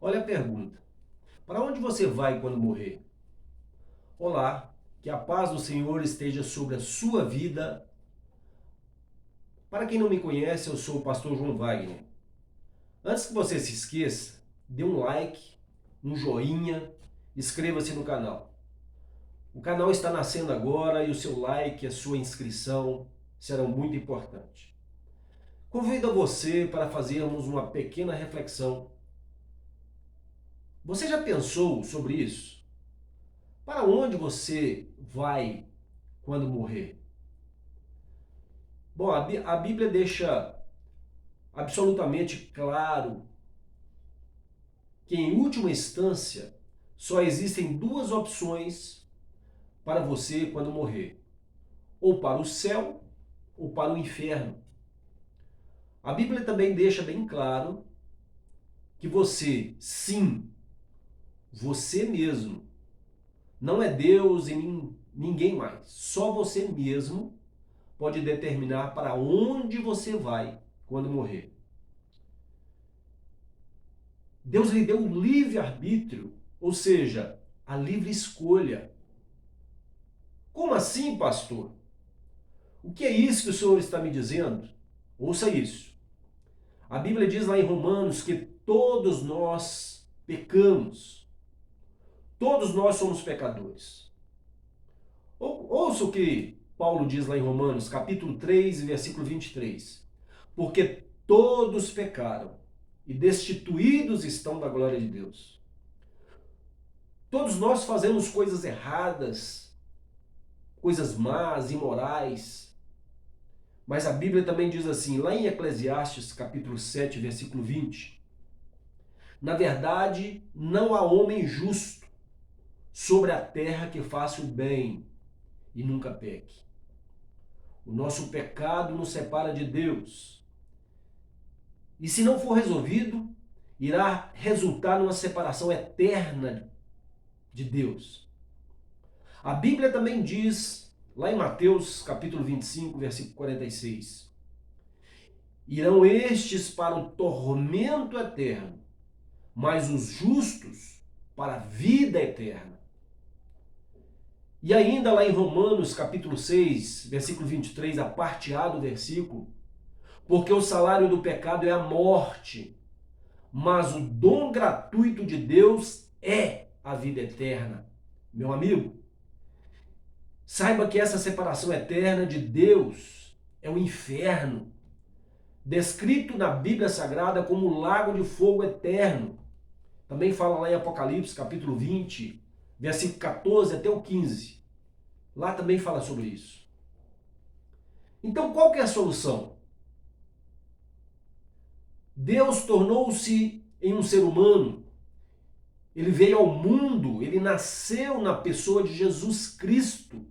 Olha a pergunta. Para onde você vai quando morrer? Olá, que a paz do Senhor esteja sobre a sua vida. Para quem não me conhece, eu sou o pastor João Wagner. Antes que você se esqueça, dê um like, um joinha, inscreva-se no canal. O canal está nascendo agora e o seu like, a sua inscrição serão muito importantes. Convido você para fazermos uma pequena reflexão. Você já pensou sobre isso? Para onde você vai quando morrer? Bom, a Bíblia deixa absolutamente claro que, em última instância, só existem duas opções para você quando morrer: ou para o céu ou para o inferno. A Bíblia também deixa bem claro que você, sim, você mesmo, não é Deus e ninguém mais, só você mesmo pode determinar para onde você vai quando morrer. Deus lhe deu o livre-arbítrio, ou seja, a livre escolha. Como assim, pastor? O que é isso que o senhor está me dizendo? Ouça isso. A Bíblia diz lá em Romanos que todos nós pecamos. Todos nós somos pecadores. Ouça o que Paulo diz lá em Romanos, capítulo 3, versículo 23. Porque todos pecaram e destituídos estão da glória de Deus. Todos nós fazemos coisas erradas, coisas más, imorais. Mas a Bíblia também diz assim, lá em Eclesiastes, capítulo 7, versículo 20. Na verdade, não há homem justo sobre a terra que faça o bem e nunca peque. O nosso pecado nos separa de Deus. E se não for resolvido, irá resultar numa separação eterna de Deus. A Bíblia também diz, lá em Mateus, capítulo 25, versículo 46, irão estes para o tormento eterno, mas os justos para a vida eterna. E ainda lá em Romanos, capítulo 6, versículo 23, a parte A do versículo, porque o salário do pecado é a morte, mas o dom gratuito de Deus é a vida eterna. Meu amigo, saiba que essa separação eterna de Deus é o inferno, descrito na Bíblia Sagrada como o lago de fogo eterno. Também fala lá em Apocalipse, capítulo 20, versículo 14 até o 15. Lá também fala sobre isso. Então, qual que é a solução? Deus tornou-se em um ser humano. Ele veio ao mundo, ele nasceu na pessoa de Jesus Cristo.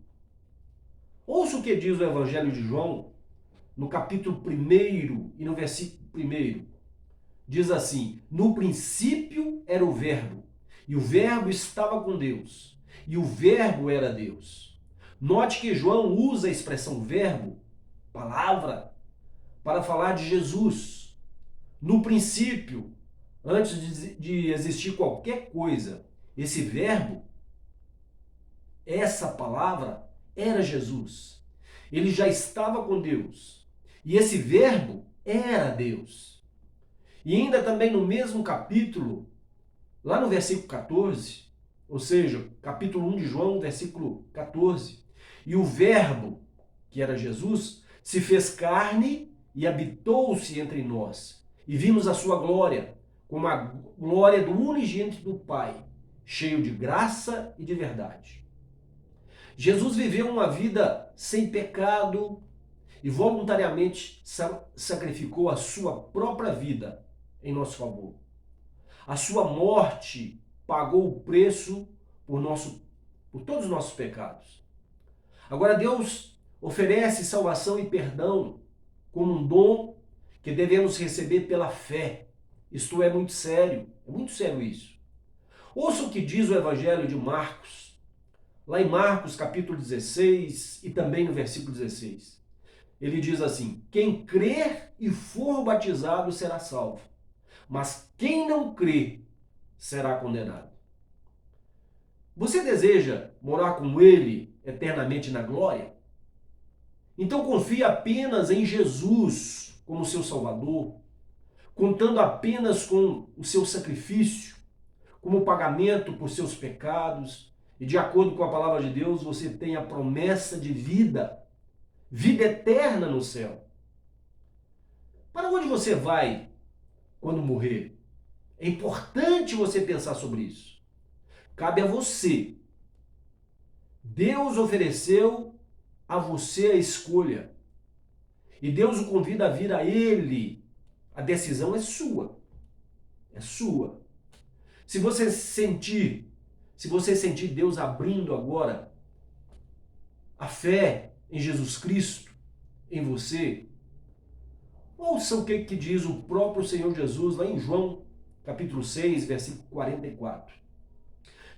Ouça o que diz o Evangelho de João, no capítulo 1 e no versículo 1. Diz assim: no princípio era o Verbo, e o Verbo estava com Deus, e o Verbo era Deus. Note que João usa a expressão verbo, palavra, para falar de Jesus. No princípio, antes de existir qualquer coisa, esse verbo, essa palavra, era Jesus. Ele já estava com Deus. E esse verbo era Deus. E ainda também no mesmo capítulo, lá no versículo 14, ou seja, capítulo 1 de João, versículo 14, e o verbo, que era Jesus, se fez carne e habitou-se entre nós. E vimos a sua glória, como a glória do unigênito do Pai, cheio de graça e de verdade. Jesus viveu uma vida sem pecado e voluntariamente sacrificou a sua própria vida em nosso favor. A sua morte pagou o preço por todos os nossos pecados. Agora Deus oferece salvação e perdão como um dom que devemos receber pela fé. Isto é muito sério isso. Ouça o que diz o Evangelho de Marcos, lá em Marcos capítulo 16 e também no versículo 16. Ele diz assim: quem crer e for batizado será salvo, mas quem não crer será condenado. Você deseja morar com Ele eternamente na glória? Então confie apenas em Jesus como seu Salvador, contando apenas com o seu sacrifício como pagamento por seus pecados, e de acordo com a palavra de Deus, você tem a promessa de vida, vida eterna no céu. Para onde você vai quando morrer? É importante você pensar sobre isso. Cabe a você. Deus ofereceu a você a escolha. E Deus o convida a vir a Ele. A decisão é sua. É sua. Se você sentir Deus abrindo agora a fé em Jesus Cristo, em você, ouça o que diz o próprio Senhor Jesus lá em João, capítulo 6, versículo 44.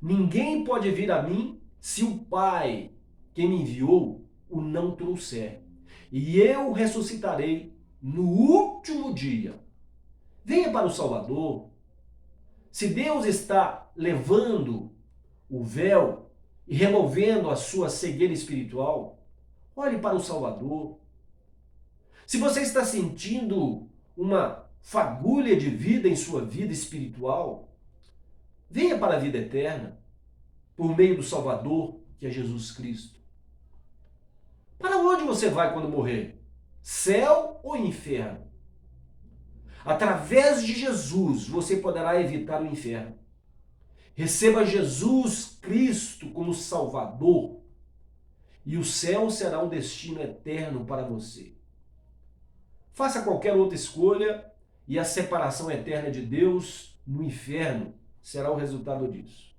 Ninguém pode vir a mim se o Pai, que me enviou, o não trouxer. E eu ressuscitarei no último dia. Venha para o Salvador. Se Deus está levando o véu e removendo a sua cegueira espiritual, olhe para o Salvador. Se você está sentindo uma fagulha de vida em sua vida espiritual, venha para a vida eterna por meio do Salvador, que é Jesus Cristo. Para onde você vai quando morrer? Céu ou inferno? Através de Jesus, você poderá evitar o inferno. Receba Jesus Cristo como Salvador e o céu será um destino eterno para você. Faça qualquer outra escolha e a separação eterna de Deus no inferno será o resultado disso.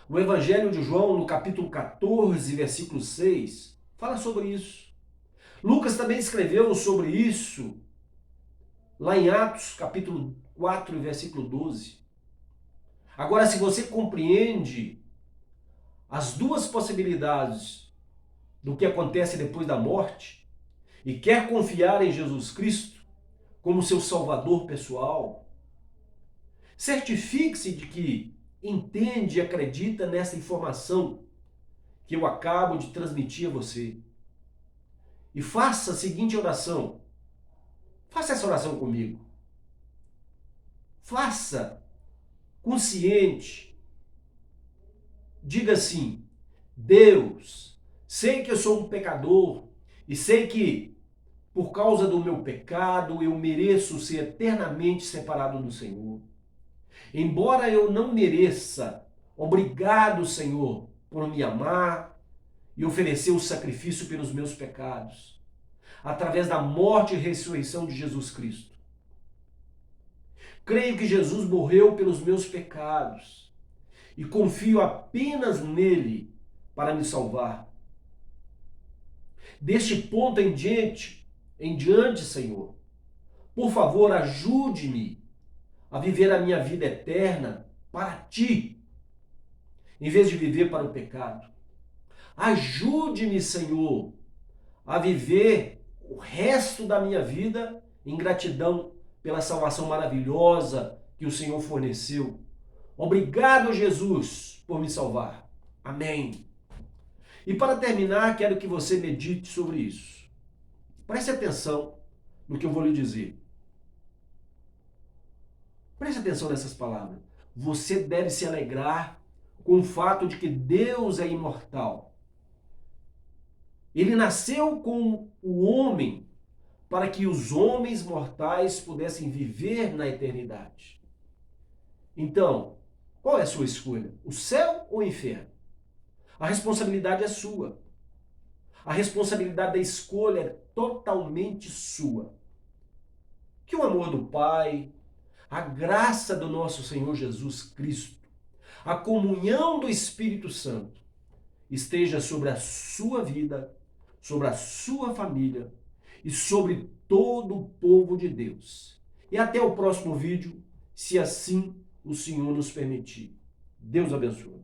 O Evangelho de João, no capítulo 14, versículo 6, fala sobre isso. Lucas também escreveu sobre isso lá em Atos, capítulo 4, versículo 12. Agora, se você compreende as duas possibilidades do que acontece depois da morte e quer confiar em Jesus Cristo como seu Salvador pessoal, certifique-se de que entende e acredita nessa informação que eu acabo de transmitir a você. E faça a seguinte oração. Faça essa oração comigo. Faça consciente. Diga assim: Deus, sei que eu sou um pecador e sei que por causa do meu pecado eu mereço ser eternamente separado do Senhor. Embora eu não mereça, obrigado, Senhor, por me amar e oferecer o sacrifício pelos meus pecados, através da morte e ressurreição de Jesus Cristo. Creio que Jesus morreu pelos meus pecados e confio apenas nele para me salvar. Deste ponto em diante, Senhor, por favor, ajude-me a viver a minha vida eterna para ti, em vez de viver para o pecado. Ajude-me, Senhor, a viver o resto da minha vida em gratidão pela salvação maravilhosa que o Senhor forneceu. Obrigado, Jesus, por me salvar. Amém. E para terminar, quero que você medite sobre isso. Preste atenção no que eu vou lhe dizer. Preste atenção nessas palavras. Você deve se alegrar com o fato de que Deus é imortal. Ele nasceu com o homem para que os homens mortais pudessem viver na eternidade. Então, qual é a sua escolha? O céu ou o inferno? A responsabilidade é sua. A responsabilidade da escolha é totalmente sua. Que o amor do Pai, a graça do nosso Senhor Jesus Cristo, a comunhão do Espírito Santo esteja sobre a sua vida, sobre a sua família e sobre todo o povo de Deus. E até o próximo vídeo, se assim o Senhor nos permitir. Deus abençoe.